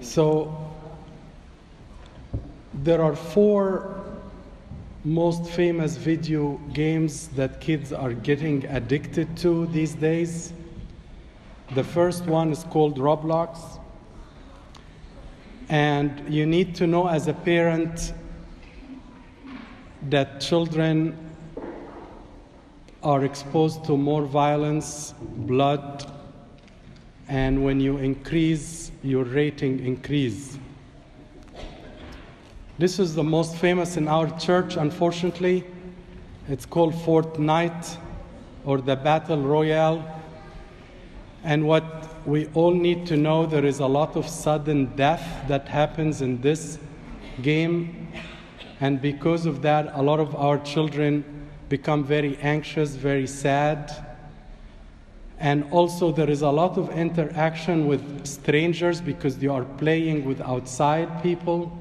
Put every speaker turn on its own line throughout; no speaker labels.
So there are four most famous video games that kids are getting addicted to these days. The first one is called Roblox. And you need to know as a parent that children are exposed to more violence, blood, and when you increase, your rating increase. This is the most famous in our church, unfortunately. It's called Fortnite, or the Battle Royale. And what we all need to know, there is a lot of sudden death that happens in this game. And because of that, a lot of our children become very anxious, very sad. And also there is a lot of interaction with strangers because they are playing with outside people.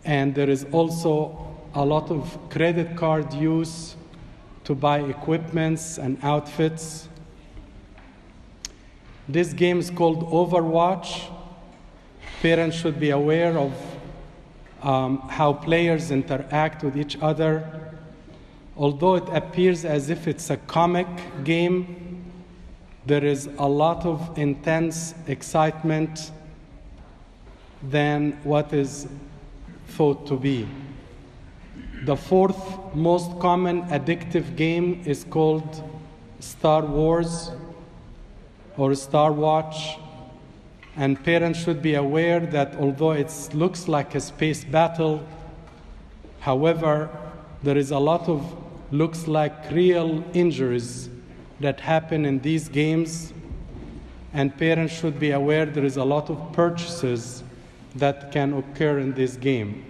And there is also a lot of credit card use to buy equipments and outfits. This game is called Overwatch. Parents should be aware of how players interact with each other. Although it appears as if it's a comic game, there is a lot of intense excitement than what is thought to be. The fourth most common addictive game is called Star Wars or Star Watch. And parents should be aware that although it looks like a space battle, however, there is a lot of looks like real injuries that happen in these games. And parents should be aware there is a lot of purchases that can occur in this game.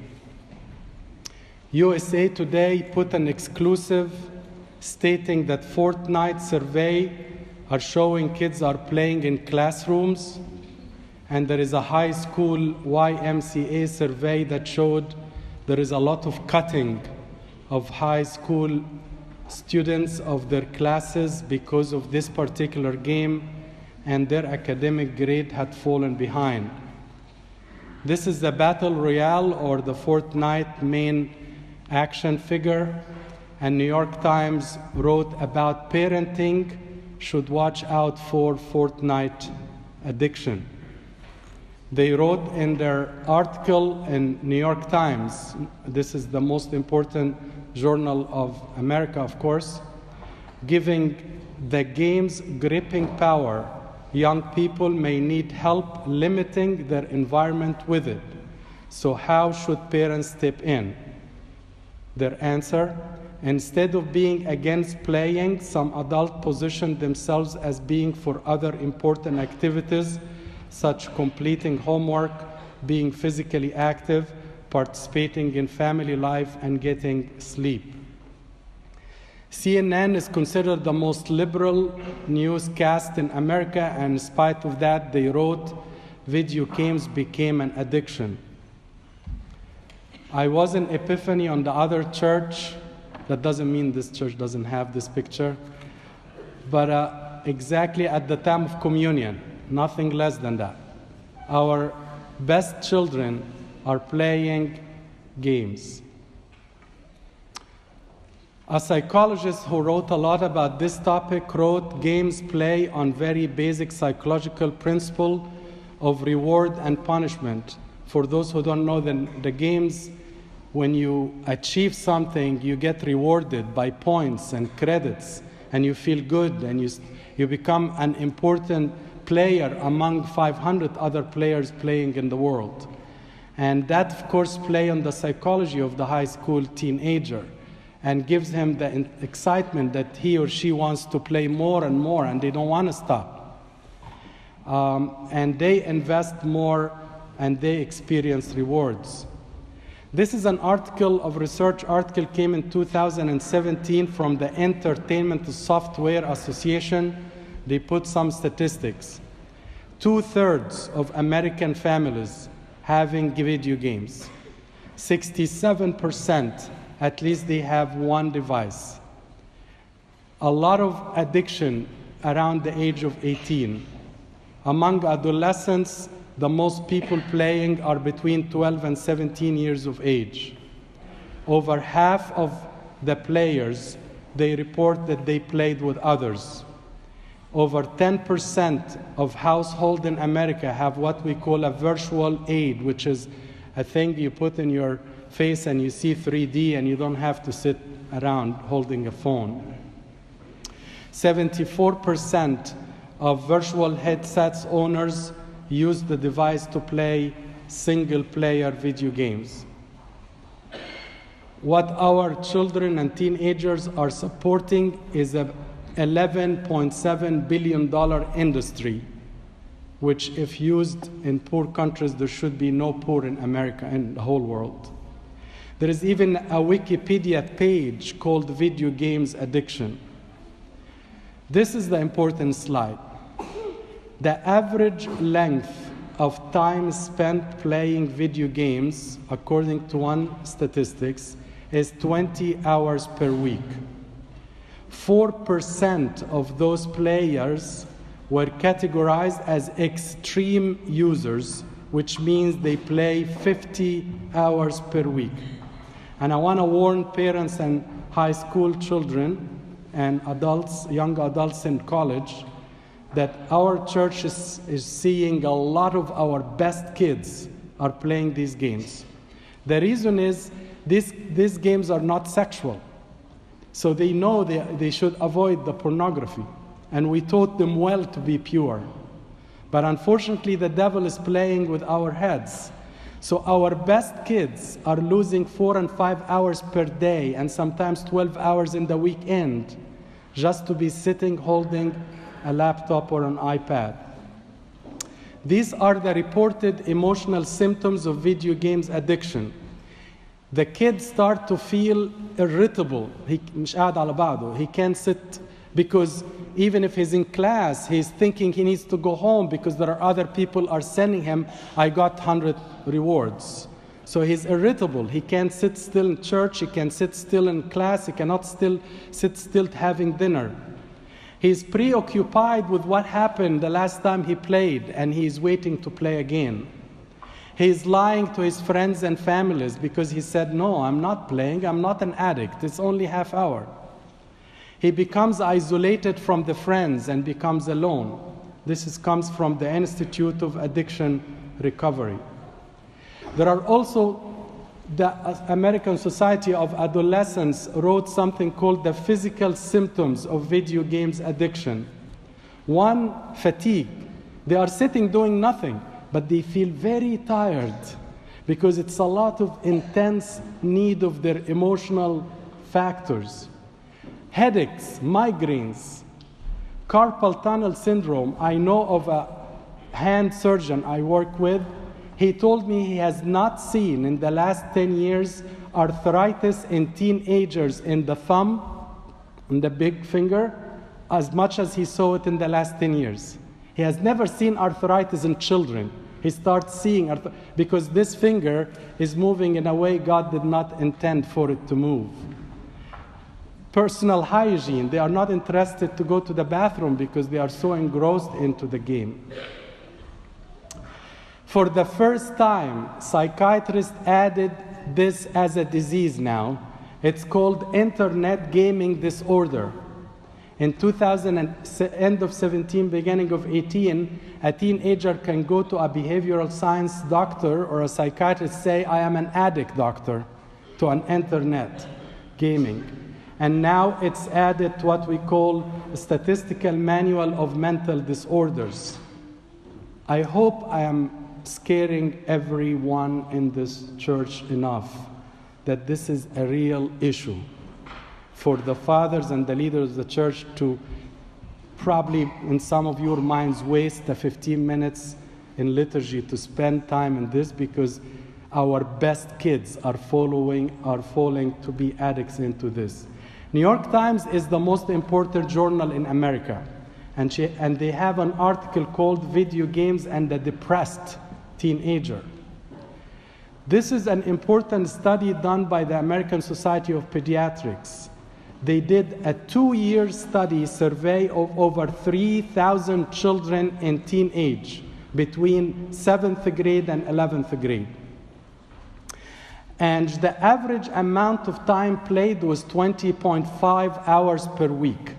USA Today put an exclusive stating that Fortnite survey are showing kids are playing in classrooms, and there is a high school YMCA survey that showed there is a lot of cutting of high school students of their classes because of this particular game, and their academic grade had fallen behind. This is the Battle Royale, or the Fortnite main action figure, and New York Times wrote about parenting should watch out for Fortnite addiction. They wrote in their article in New York Times, this is the most important journal of America, of course, giving the game's gripping power, young people may need help limiting their environment with it. So how should parents step in? Their answer: instead of being against playing, some adults position themselves as being for other important activities, such completing homework, being physically active, participating in family life, and getting sleep. CNN is considered the most liberal newscast in America, and in spite of that, they wrote, video games became an addiction. I was in Epiphany on the other church. That doesn't mean this church doesn't have this picture. But exactly at the time of communion, nothing less than that. Our best children are playing games. A psychologist who wrote a lot about this topic wrote, games play on very basic psychological principle of reward and punishment. For those who don't know, the games, when you achieve something, you get rewarded by points and credits, and you feel good, and you become an important player among 500 other players playing in the world. And that, of course, plays on the psychology of the high school teenager and gives him the excitement that he or she wants to play more and more, and they don't want to stop. And they invest more, and they experience rewards. This is an article of research article came in 2017 from the Entertainment Software Association. They put some statistics. 2/3 of American families having video games. 67%, at least they have one device. A lot of addiction around the age of 18. Among adolescents, the most people playing are between 12 and 17 years of age. Over half of the players, they report that they played with others. Over 10% of households in America have what we call a virtual aid, which is a thing you put in your face and you see 3D and you don't have to sit around holding a phone. 74% of virtual headsets owners use the device to play single-player video games. What our children and teenagers are supporting is a $11.7 billion industry, which if used in poor countries, there should be no poor in America and the whole world. There is even a Wikipedia page called Video Games Addiction. This is the important slide. The average length of time spent playing video games, according to one statistics, is 20 hours per week. 4% of those players were categorized as extreme users, which means they play 50 hours per week. And I want to warn parents and high school children and adults, young adults in college, that our church is seeing a lot of our best kids are playing these games. The reason is these games are not sexual. So they know they should avoid the pornography. And we taught them well to be pure. But unfortunately, the devil is playing with our heads. So our best kids are losing 4 and 5 hours per day and sometimes 12 hours in the weekend just to be sitting holding a laptop or an iPad. These are the reported emotional symptoms of video games addiction. The kids start to feel irritable. He can't sit because even if he's in class, he's thinking he needs to go home because there are other people are sending him, I got 100 rewards. So he's irritable. He can't sit still in church. He can't sit still in class. He cannot sit still having dinner. He's preoccupied with what happened the last time he played, and he's waiting to play again. He's lying to his friends and families because he said, no, I'm not playing, I'm not an addict, it's only half hour. He becomes isolated from the friends and becomes alone. This comes from the Institute of Addiction Recovery. There are also, the American Society of Adolescents wrote something called the physical symptoms of video games addiction. One, fatigue. They are sitting doing nothing, but they feel very tired because it's a lot of intense need of their emotional factors. Headaches, migraines, carpal tunnel syndrome. I know of a hand surgeon I work with. He told me he has not seen in the last 10 years arthritis in teenagers in the thumb, in the big finger, as much as he saw it in the last 10 years. He has never seen arthritis in children. He starts seeing because this finger is moving in a way God did not intend for it to move. Personal hygiene. They are not interested to go to the bathroom because they are so engrossed into the game. For the first time, psychiatrists added this as a disease now. It's called internet gaming disorder. In 2000, end of 17, beginning of 18, a teenager can go to a behavioral science doctor or a psychiatrist, say, I am an addict, doctor, to an internet gaming. And now it's added to what we call a statistical manual of mental disorders. I hope I am scaring everyone in this church enough that this is a real issue for the fathers and the leaders of the church to probably, in some of your minds, waste the 15 minutes in liturgy to spend time in this because our best kids are falling to be addicts into this. New York Times is the most important journal in America, and they have an article called Video Games and the Depressed Teenager. This is an important study done by the American Society of Pediatrics. They did a 2-year study survey of over 3,000 children in teenage between 7th grade and 11th grade. And the average amount of time played was 20.5 hours per week.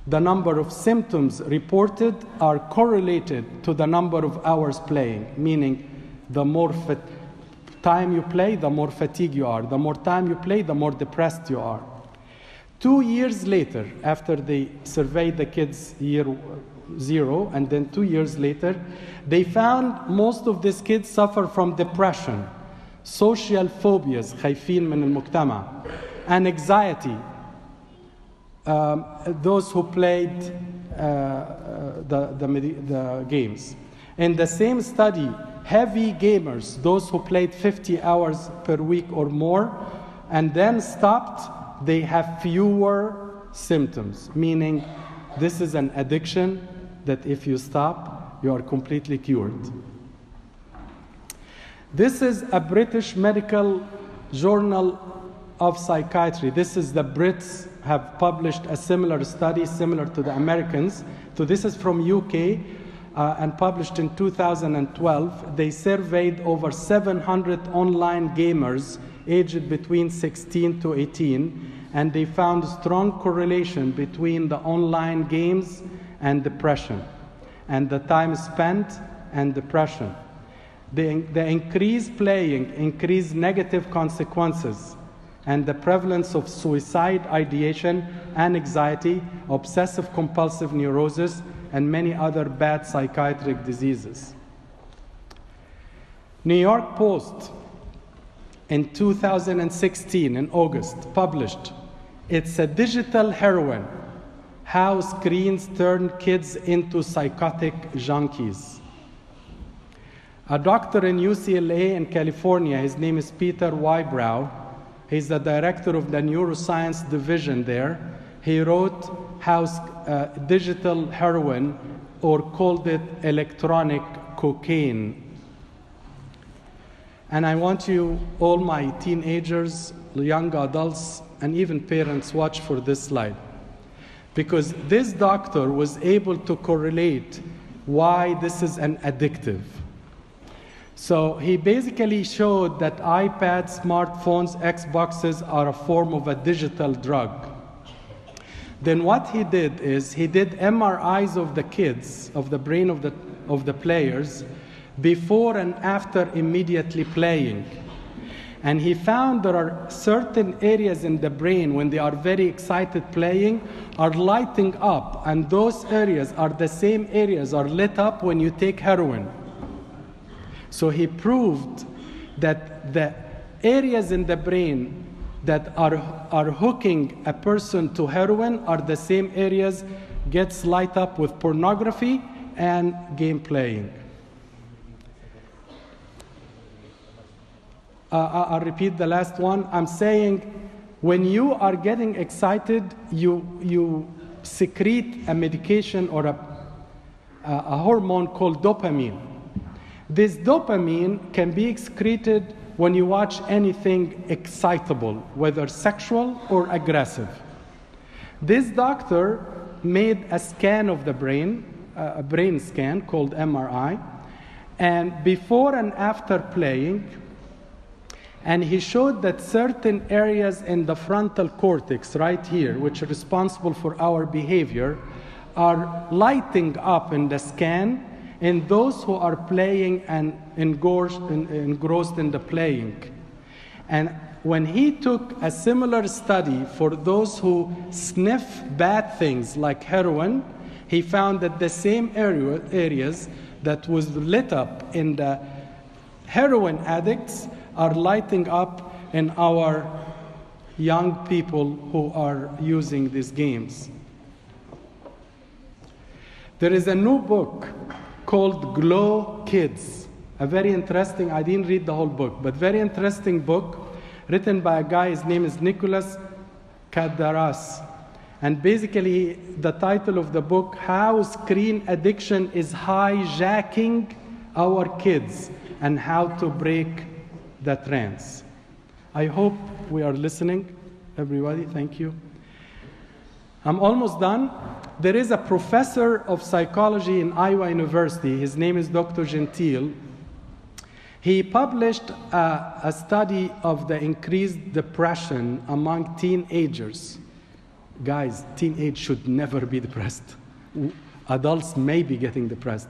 The number of symptoms reported are correlated to the number of hours playing, meaning the more time you play, the more fatigued you are. The more time you play, the more depressed you are. 2 years later, after they surveyed the kids year 0, and then 2 years later, they found most of these kids suffer from depression, social phobias, خايفين من المجتمع, and anxiety. Those who played the games. In the same study, heavy gamers, those who played 50 hours per week or more, and then stopped, they have fewer symptoms, meaning this is an addiction that if you stop, you are completely cured. This is a British medical journal of psychiatry. This is the Brits have published a similar study, similar to the Americans. So this is from UK and published in 2012. They surveyed over 700 online gamers aged between 16 to 18, and they found a strong correlation between the online games and depression, and the time spent and depression. The increased playing increased negative consequences, and the prevalence of suicide ideation and anxiety, obsessive compulsive neurosis, and many other bad psychiatric diseases. New York Post in 2016, in August, published, "It's a digital heroin, how screens turn kids into psychotic junkies." A doctor in UCLA in California, his name is Peter Wybrow, he's the director of the neuroscience division there. He wrote how digital heroin, or called it electronic cocaine. And I want you, all my teenagers, young adults, and even parents, watch for this slide. Because this doctor was able to correlate why this is an addictive. So he basically showed that iPads, smartphones, Xboxes are a form of a digital drug. Then what he did is he did MRIs of the kids, of the brain of the players, before and after immediately playing. And he found there are certain areas in the brain when they are very excited playing are lighting up, and those areas are the same areas are lit up when you take heroin. So he proved that the areas in the brain that are hooking a person to heroin are the same areas gets light up with pornography and game playing. I'll repeat the last one. I'm saying when you are getting excited, you secrete a medication or a hormone called dopamine. This dopamine can be excreted when you watch anything excitable, whether sexual or aggressive. This doctor made a scan of the brain, a brain scan called MRI, and before and after playing, and he showed that certain areas in the frontal cortex right here, which are responsible for our behavior, are lighting up in the scan in those who are playing and engrossed in the playing. And when he took a similar study for those who sniff bad things like heroin, he found that the same areas that was lit up in the heroin addicts are lighting up in our young people who are using these games. There is a new book called Glow Kids, a very interesting, I didn't read the whole book, but very interesting book written by a guy, his name is Nicholas Kadaras. And basically the title of the book, How Screen Addiction is Hijacking Our Kids and How to Break the Trance. I hope we are listening, everybody, thank you. I'm almost done. There is a professor of psychology in Iowa University. His name is Dr. Gentile. He published a study of the increased depression among teenagers. Guys, teenage should never be depressed. Adults may be getting depressed.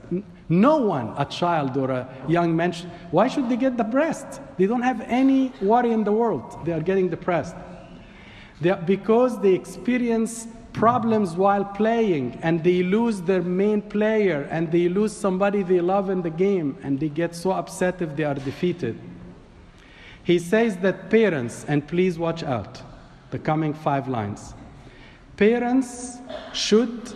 No one, a child or a young man, why should they get depressed? They don't have any worry in the world. They are getting depressed. Because they experience problems while playing, and they lose their main player, and they lose somebody they love in the game, and they get so upset if they are defeated. He says that parents, and please watch out, the coming 5 lines. Parents should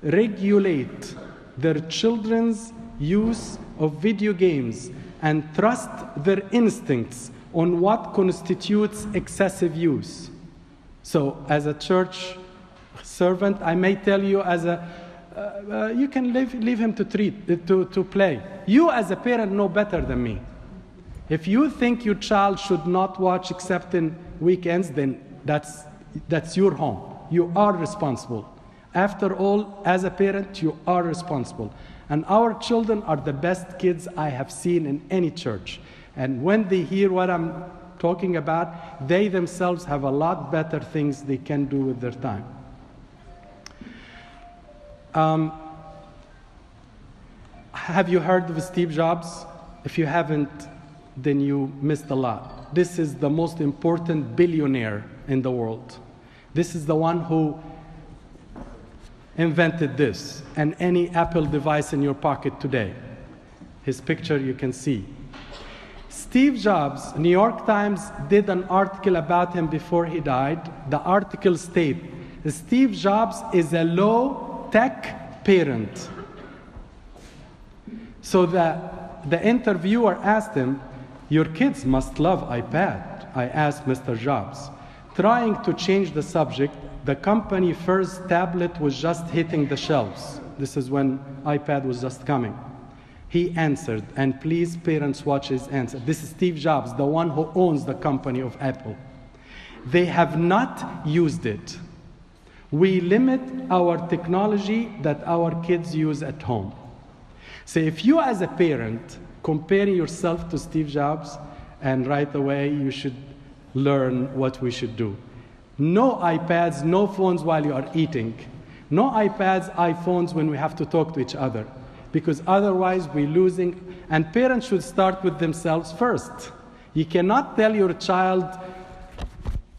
regulate their children's use of video games and trust their instincts on what constitutes excessive use. So, as a church servant, I may tell you you can leave him to play. You as a parent know better than me. If you think your child should not watch except in weekends, then that's your home. You are responsible. After all, as a parent, you are responsible. And our children are the best kids I have seen in any church. And when they hear what I'm talking about, they themselves have a lot better things they can do with their time. Have you heard of Steve Jobs? If you haven't, then you missed a lot. This is the most important billionaire in the world. This is the one who invented this and any Apple device in your pocket today. His picture you can see. Steve Jobs, New York Times did an article about him before he died. The article states, Steve Jobs is a low-tech parent. So the interviewer asked him, your kids must love iPad, I asked Mr. Jobs. Trying to change the subject, the company first tablet was just hitting the shelves. This is when iPad was just coming. He answered, and please parents watch his answer. This is Steve Jobs, the one who owns the company of Apple. They have not used it. We limit our technology that our kids use at home. So if you as a parent compare yourself to Steve Jobs, and right away you should learn what we should do. No iPads, no phones while you are eating. No iPads, iPhones when we have to talk to each other. Because otherwise we're losing, and parents should start with themselves first. You cannot tell your child,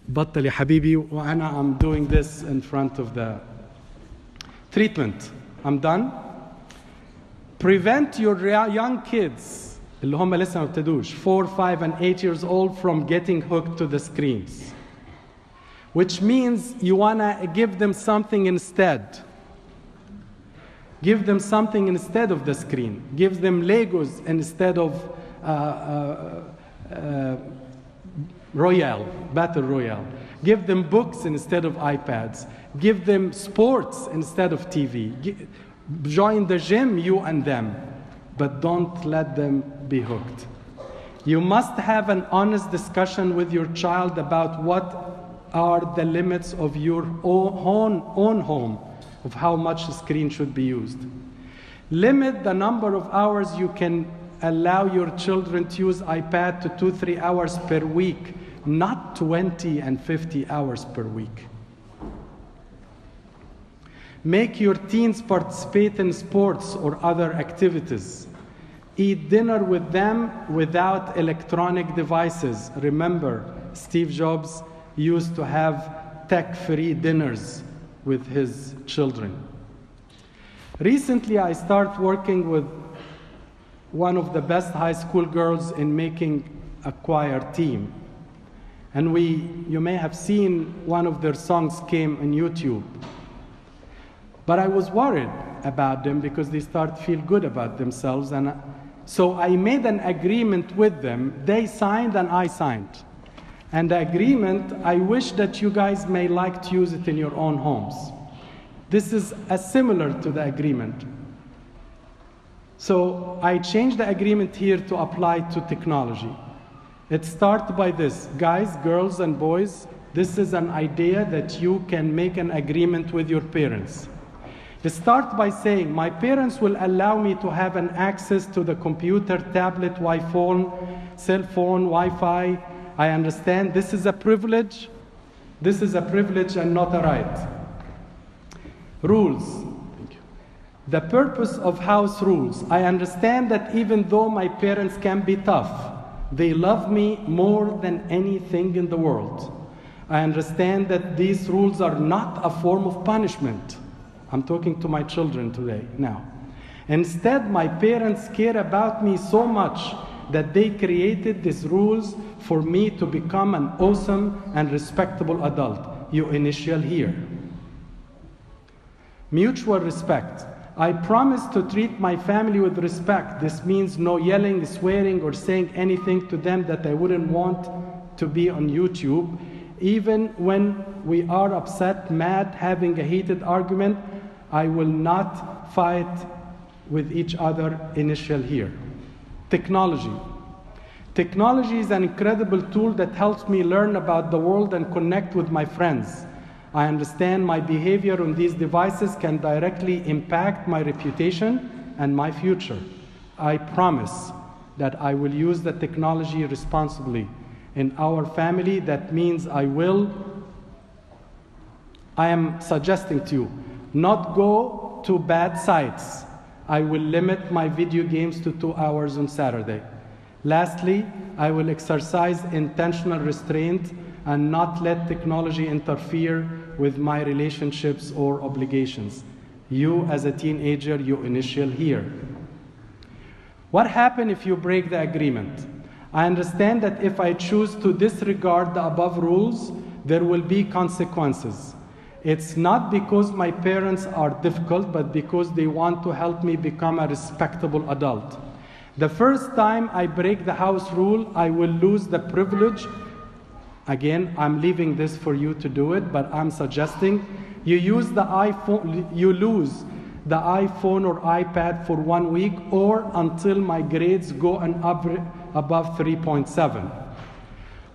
بطل يا حبيبي وأنا I'm doing this in front of the treatment. I'm done. Prevent your young kids, اللي هم لسه ما ابتدوش, 4, 5, and 8 years old from getting hooked to the screens. Which means you want to give them something instead. Give them something instead of the screen. Give them Legos instead of Battle Royale. Give them books instead of iPads. Give them sports instead of TV. Join the gym, you and them, but don't let them be hooked. You must have an honest discussion with your child about what are the limits of your own home, of how much the screen should be used. Limit the number of hours you can allow your children to use iPad to 2-3 hours per week, not 20 and 50 hours per week. Make your teens participate in sports or other activities. Eat dinner with them without electronic devices. Remember, Steve Jobs used to have tech-free dinners with his children. Recently, I started working with one of the best high school girls in making a choir team. And you may have seen one of their songs came on YouTube. But I was worried about them because they start to feel good about themselves. And so I made an agreement with them. They signed and I signed. And the agreement, I wish that you guys may like to use it in your own homes. This is similar to the agreement. So I changed the agreement here to apply to technology. It starts by this. Guys, girls, and boys, This is an idea that you can make an agreement with your parents. Start by saying, my parents will allow me to have an access to the computer, tablet, Wi-Fi, cell phone, Wi-Fi. I understand this is a privilege. This is a privilege and not a right. Rules. Thank you. The purpose of house rules. I understand that even though my parents can be tough, they love me more than anything in the world. I understand that these rules are not a form of punishment. I'm talking to my children today, now. Instead, my parents care about me so much that they created these rules for me to become an awesome and respectable adult. You initial here. Mutual respect. I promise to treat my family with respect. This means no yelling, swearing, or saying anything to them that I wouldn't want to be on YouTube. Even when we are upset, mad, having a heated argument, I will not fight with each other. Initial here. Technology. Technology is an incredible tool that helps me learn about the world and connect with my friends. I understand my behavior on these devices can directly impact my reputation and my future. I promise that I will use the technology responsibly. In our family, that means I am suggesting to you, not go to bad sites. I will limit my video games to 2 hours on Saturday. Lastly, I will exercise intentional restraint and not let technology interfere with my relationships or obligations. You, as a teenager, you initial here. What happens if you break the agreement? I understand that if I choose to disregard the above rules, there will be consequences. It's not because my parents are difficult, but because they want to help me become a respectable adult. The first time I break the house rule, I will lose the privilege. Again, I'm leaving this for you to do it, but I'm suggesting you lose the iPhone or iPad for 1 week or until my grades go above 3.7.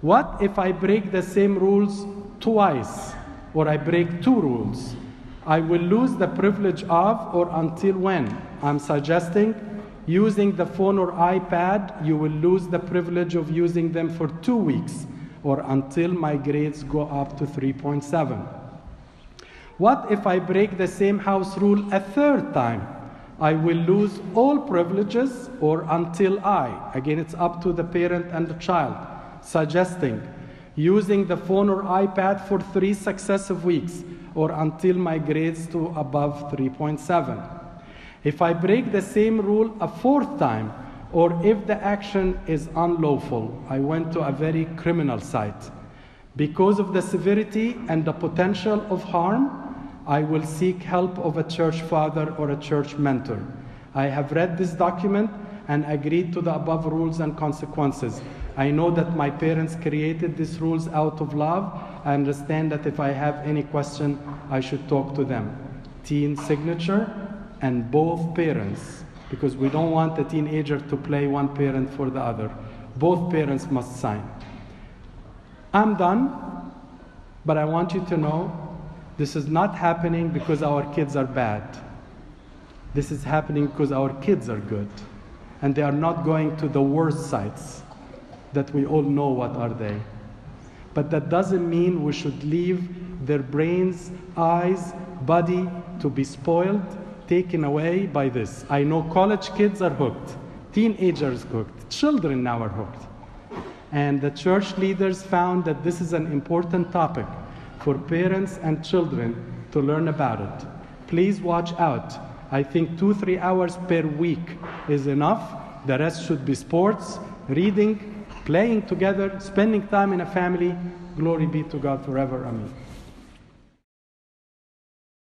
What if I break the same rules twice, or I break 2 rules? I will lose the privilege of or until when? I'm suggesting using the phone or iPad, you will lose the privilege of using them for 2 weeks or until my grades go up to 3.7. What if I break the same house rule a 3rd time? I will lose all privileges or until again it's up to the parent and the child, suggesting using the phone or iPad for 3 successive weeks or until my grades to above 3.7. If I break the same rule a 4th time, or if the action is unlawful, I went to a very criminal site. Because of the severity and the potential of harm, I will seek help of a church father or a church mentor. I have read this document and agreed to the above rules and consequences. I know that my parents created these rules out of love. I understand that if I have any question, I should talk to them. Teen signature and both parents, because we don't want a teenager to play one parent for the other. Both parents must sign. I'm done, but I want you to know this is not happening because our kids are bad. This is happening because our kids are good. And they are not going to the worst sites that we all know what are they. But that doesn't mean we should leave their brains, eyes, body to be spoiled, taken away by this. I know college kids are hooked, teenagers hooked, children now are hooked. And the church leaders found that this is an important topic for parents and children to learn about it. Please watch out. I think 2-3 hours per week is enough. The rest should be sports, reading, playing together, spending time in a family. Glory be to God forever. Amen.